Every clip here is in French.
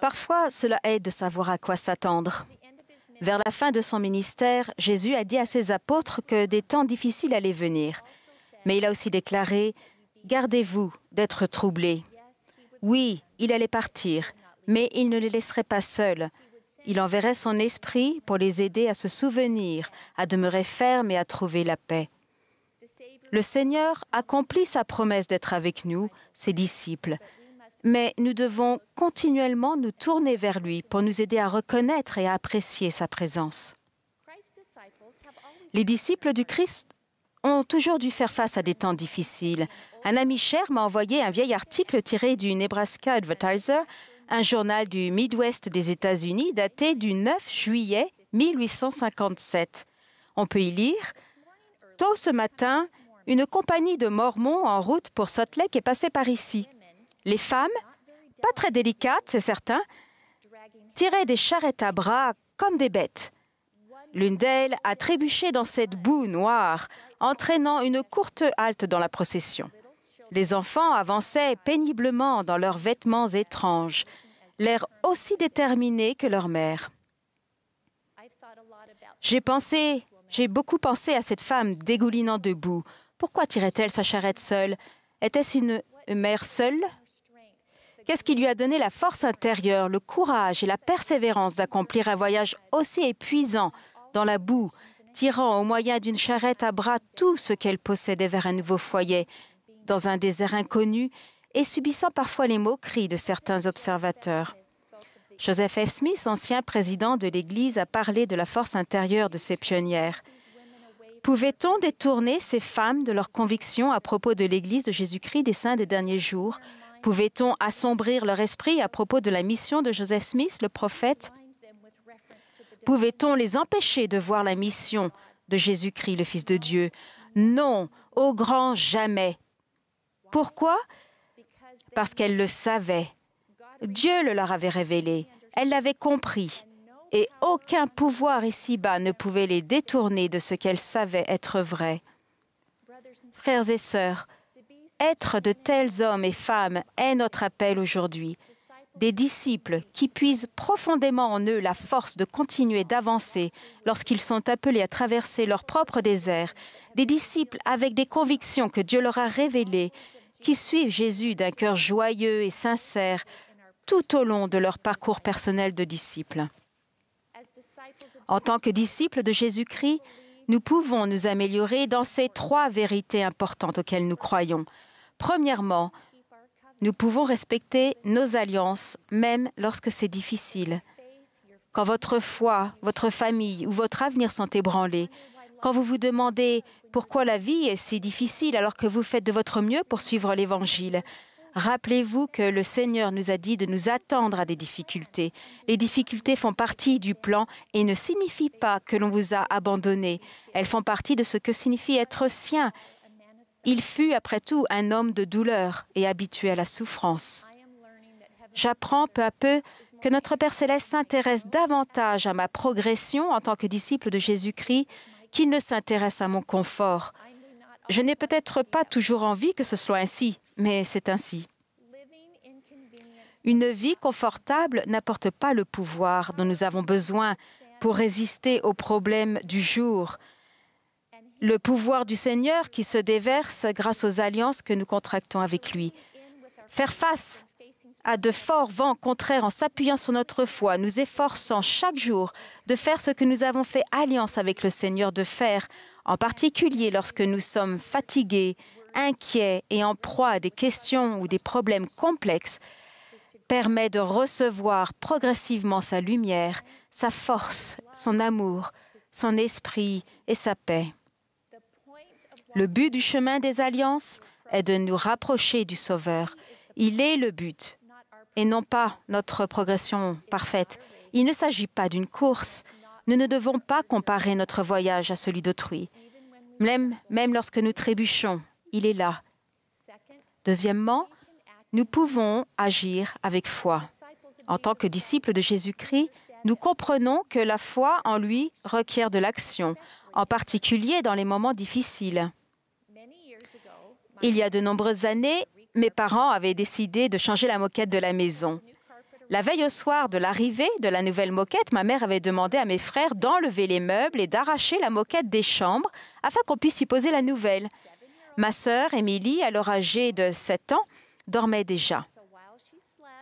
Parfois, cela aide de savoir à quoi s'attendre. Vers la fin de son ministère, Jésus a dit à ses apôtres que des temps difficiles allaient venir. Mais il a aussi déclaré « Gardez-vous d'être troublés ». Oui, il allait partir, mais il ne les laisserait pas seuls. Il enverrait son esprit pour les aider à se souvenir, à demeurer fermes et à trouver la paix. Le Seigneur accomplit sa promesse d'être avec nous, ses disciples. Mais nous devons continuellement nous tourner vers lui pour nous aider à reconnaître et à apprécier sa présence. Les disciples du Christ ont toujours dû faire face à des temps difficiles. Un ami cher m'a envoyé un vieil article tiré du Nebraska Advertiser, un journal du Midwest des États-Unis daté du 9 juillet 1857. On peut y lire « Tôt ce matin, une compagnie de Mormons en route pour Salt Lake est passée par ici. Les femmes, pas très délicates, c'est certain, tiraient des charrettes à bras comme des bêtes. L'une d'elles a trébuché dans cette boue noire, entraînant une courte halte dans la procession. Les enfants avançaient péniblement dans leurs vêtements étranges, l'air aussi déterminés que leur mère. J'ai beaucoup pensé à cette femme dégoulinant de boue. Pourquoi tirait-elle sa charrette seule? Était-ce une mère seule? Qu'est-ce qui lui a donné la force intérieure, le courage et la persévérance d'accomplir un voyage aussi épuisant dans la boue, tirant au moyen d'une charrette à bras tout ce qu'elle possédait vers un nouveau foyer, dans un désert inconnu et subissant parfois les moqueries de certains observateurs? Joseph F. Smith, ancien président de l'Église, a parlé de la force intérieure de ces pionnières. Pouvait-on détourner ces femmes de leurs convictions à propos de l'Église de Jésus-Christ des saints des derniers jours? Pouvait-on assombrir leur esprit à propos de la mission de Joseph Smith, le prophète? Pouvait-on les empêcher de voir la mission de Jésus-Christ, le Fils de Dieu? Non, au grand jamais. Pourquoi? Parce qu'elles le savaient. Dieu le leur avait révélé. Elles l'avaient compris. Et aucun pouvoir ici-bas ne pouvait les détourner de ce qu'elles savaient être vrai. Frères et sœurs, être de tels hommes et femmes est notre appel aujourd'hui. Des disciples qui puisent profondément en eux la force de continuer d'avancer lorsqu'ils sont appelés à traverser leur propre désert. Des disciples avec des convictions que Dieu leur a révélées, qui suivent Jésus d'un cœur joyeux et sincère tout au long de leur parcours personnel de disciples. En tant que disciples de Jésus-Christ, nous pouvons nous améliorer dans ces trois vérités importantes auxquelles nous croyons. Premièrement, nous pouvons respecter nos alliances, même lorsque c'est difficile. Quand votre foi, votre famille ou votre avenir sont ébranlés, quand vous vous demandez pourquoi la vie est si difficile alors que vous faites de votre mieux pour suivre l'Évangile, rappelez-vous que le Seigneur nous a dit de nous attendre à des difficultés. Les difficultés font partie du plan et ne signifient pas que l'on vous a abandonné. Elles font partie de ce que signifie être sien. Il fut, après tout, un homme de douleur et habitué à la souffrance. J'apprends peu à peu que notre Père céleste s'intéresse davantage à ma progression en tant que disciple de Jésus-Christ qu'il ne s'intéresse à mon confort. Je n'ai peut-être pas toujours envie que ce soit ainsi, mais c'est ainsi. Une vie confortable n'apporte pas le pouvoir dont nous avons besoin pour résister aux problèmes du jour. Le pouvoir du Seigneur qui se déverse grâce aux alliances que nous contractons avec lui. Faire face à de forts vents contraires en s'appuyant sur notre foi, nous efforçant chaque jour de faire ce que nous avons fait alliance avec le Seigneur de faire, en particulier lorsque nous sommes fatigués, inquiets et en proie à des questions ou des problèmes complexes, permet de recevoir progressivement sa lumière, sa force, son amour, son esprit et sa paix. Le but du chemin des alliances est de nous rapprocher du Sauveur. Il est le but, et non pas notre progression parfaite. Il ne s'agit pas d'une course. Nous ne devons pas comparer notre voyage à celui d'autrui. Même lorsque nous trébuchons, il est là. Deuxièmement, nous pouvons agir avec foi. En tant que disciples de Jésus-Christ, nous comprenons que la foi en lui requiert de l'action, en particulier dans les moments difficiles. Il y a de nombreuses années, mes parents avaient décidé de changer la moquette de la maison. La veille au soir de l'arrivée de la nouvelle moquette, ma mère avait demandé à mes frères d'enlever les meubles et d'arracher la moquette des chambres afin qu'on puisse y poser la nouvelle. Ma sœur, Émilie, alors âgée de 7 ans, dormait déjà.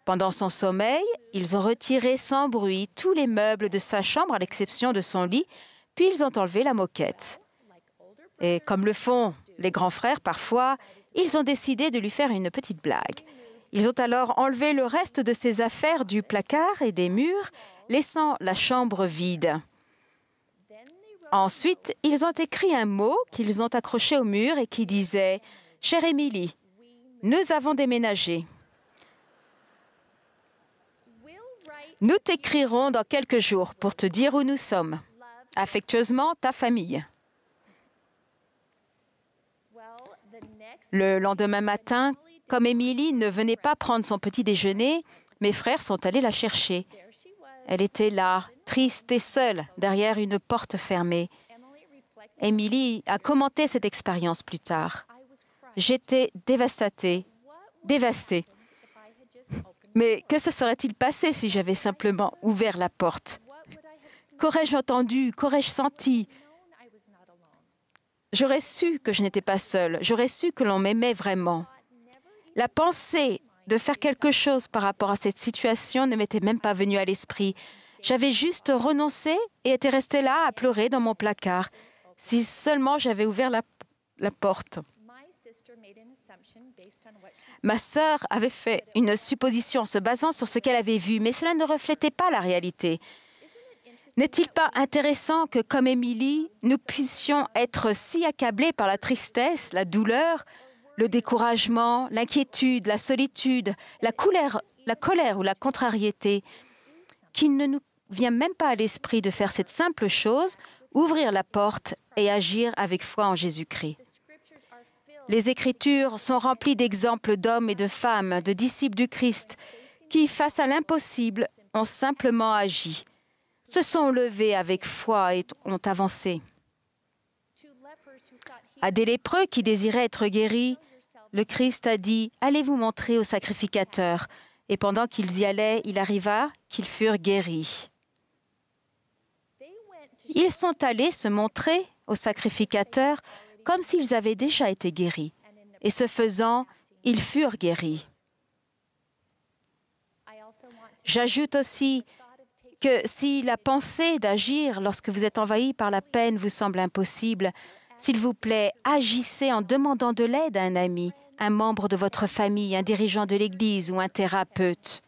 Pendant son sommeil, ils ont retiré sans bruit tous les meubles de sa chambre à l'exception de son lit, puis ils ont enlevé la moquette. Et comme le font les grands frères parfois, ils ont décidé de lui faire une petite blague. Ils ont alors enlevé le reste de ses affaires du placard et des murs, laissant la chambre vide. Ensuite, ils ont écrit un mot qu'ils ont accroché au mur et qui disait « Chère Émilie, nous avons déménagé. Nous t'écrirons dans quelques jours pour te dire où nous sommes. Affectueusement, ta famille. » Le lendemain matin, comme Émilie ne venait pas prendre son petit déjeuner, mes frères sont allés la chercher. Elle était là, triste et seule, derrière une porte fermée. Émilie a commenté cette expérience plus tard. J'étais dévastée. Mais que se serait-il passé si j'avais simplement ouvert la porte? Qu'aurais-je entendu? Qu'aurais-je senti? J'aurais su que je n'étais pas seule. J'aurais su que l'on m'aimait vraiment. La pensée de faire quelque chose par rapport à cette situation ne m'était même pas venue à l'esprit. J'avais juste renoncé et était restée là à pleurer dans mon placard. Si seulement j'avais ouvert la porte. Ma sœur avait fait une supposition en se basant sur ce qu'elle avait vu, mais cela ne reflétait pas la réalité. N'est-il pas intéressant que, comme Émilie, nous puissions être si accablés par la tristesse, la douleur, le découragement, l'inquiétude, la solitude, la colère ou la contrariété, qu'il ne nous vient même pas à l'esprit de faire cette simple chose, ouvrir la porte et agir avec foi en Jésus-Christ. Les Écritures sont remplies d'exemples d'hommes et de femmes, de disciples du Christ, qui, face à l'impossible, ont simplement agi, se sont levés avec foi et ont avancé. À des lépreux qui désiraient être guéris, le Christ a dit « Allez vous montrer au sacrificateur ». Et pendant qu'ils y allaient, il arriva qu'ils furent guéris. Ils sont allés se montrer au sacrificateur comme s'ils avaient déjà été guéris. Et ce faisant, ils furent guéris. J'ajoute aussi que si la pensée d'agir lorsque vous êtes envahi par la peine vous semble impossible, s'il vous plaît, agissez en demandant de l'aide à un ami, un membre de votre famille, un dirigeant de l'Église ou un thérapeute.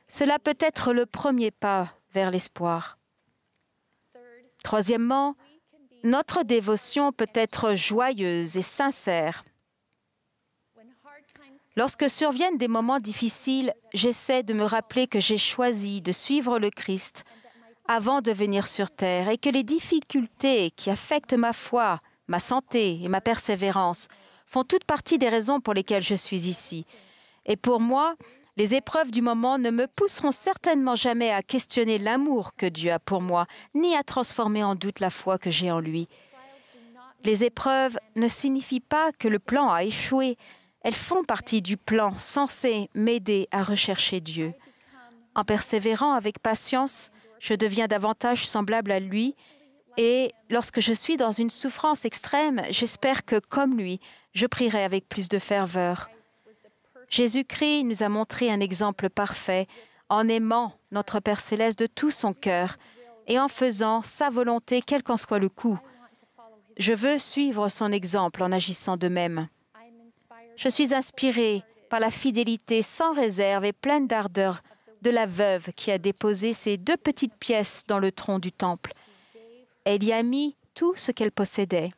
Cela peut être le premier pas vers l'espoir. Troisièmement, notre dévotion peut être joyeuse et sincère. Lorsque surviennent des moments difficiles, j'essaie de me rappeler que j'ai choisi de suivre le Christ avant de venir sur terre et que les difficultés qui affectent ma foi, ma santé et ma persévérance font toute partie des raisons pour lesquelles je suis ici. Et pour moi, les épreuves du moment ne me pousseront certainement jamais à questionner l'amour que Dieu a pour moi, ni à transformer en doute la foi que j'ai en lui. Les épreuves ne signifient pas que le plan a échoué. Elles font partie du plan censé m'aider à rechercher Dieu. En persévérant avec patience, je deviens davantage semblable à lui et lorsque je suis dans une souffrance extrême, j'espère que, comme lui, je prierai avec plus de ferveur. Jésus-Christ nous a montré un exemple parfait en aimant notre Père céleste de tout son cœur et en faisant sa volonté, quel qu'en soit le coût. Je veux suivre son exemple en agissant de même. Je suis inspirée par la fidélité sans réserve et pleine d'ardeur de la veuve qui a déposé ses 2 petites pièces dans le tronc du temple. Elle y a mis tout ce qu'elle possédait.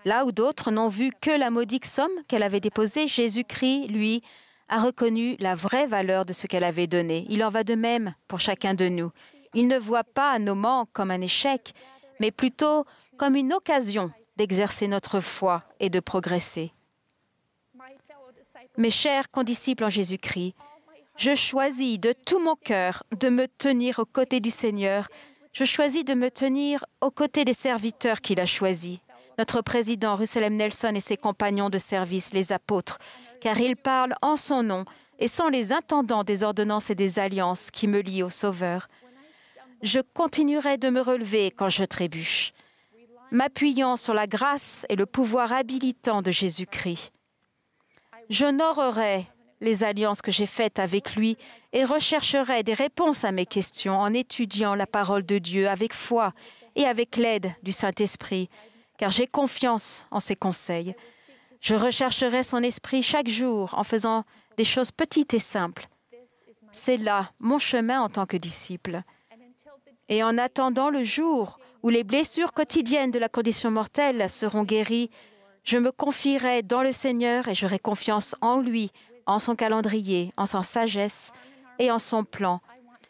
Là où d'autres n'ont vu que la modique somme qu'elle avait déposée, Jésus-Christ, lui, a reconnu la vraie valeur de ce qu'elle avait donné. Il en va de même pour chacun de nous. Il ne voit pas nos manques comme un échec, mais plutôt comme une occasion d'exercer notre foi et de progresser. Mes chers condisciples en Jésus-Christ, je choisis de tout mon cœur de me tenir aux côtés du Seigneur. Je choisis de me tenir aux côtés des serviteurs qu'il a choisis. notre président Russell M. Nelson et ses compagnons de service, les apôtres, car ils parlent en son nom et sont les intendants des ordonnances et des alliances qui me lient au Sauveur. Je continuerai de me relever quand je trébuche, m'appuyant sur la grâce et le pouvoir habilitant de Jésus-Christ. J'honorerai les alliances que j'ai faites avec lui et rechercherai des réponses à mes questions en étudiant la parole de Dieu avec foi et avec l'aide du Saint-Esprit, car j'ai confiance en ses conseils. Je rechercherai son esprit chaque jour en faisant des choses petites et simples. C'est là mon chemin en tant que disciple. Et en attendant le jour où les blessures quotidiennes de la condition mortelle seront guéries, je me confierai dans le Seigneur et j'aurai confiance en lui, en son calendrier, en sa sagesse et en son plan.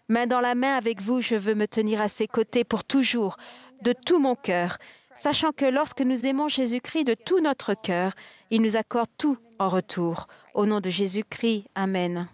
Main dans la main avec vous, je veux me tenir à ses côtés pour toujours, de tout mon cœur, sachant que lorsque nous aimons Jésus-Christ de tout notre cœur, il nous accorde tout en retour. Au nom de Jésus-Christ, Amen.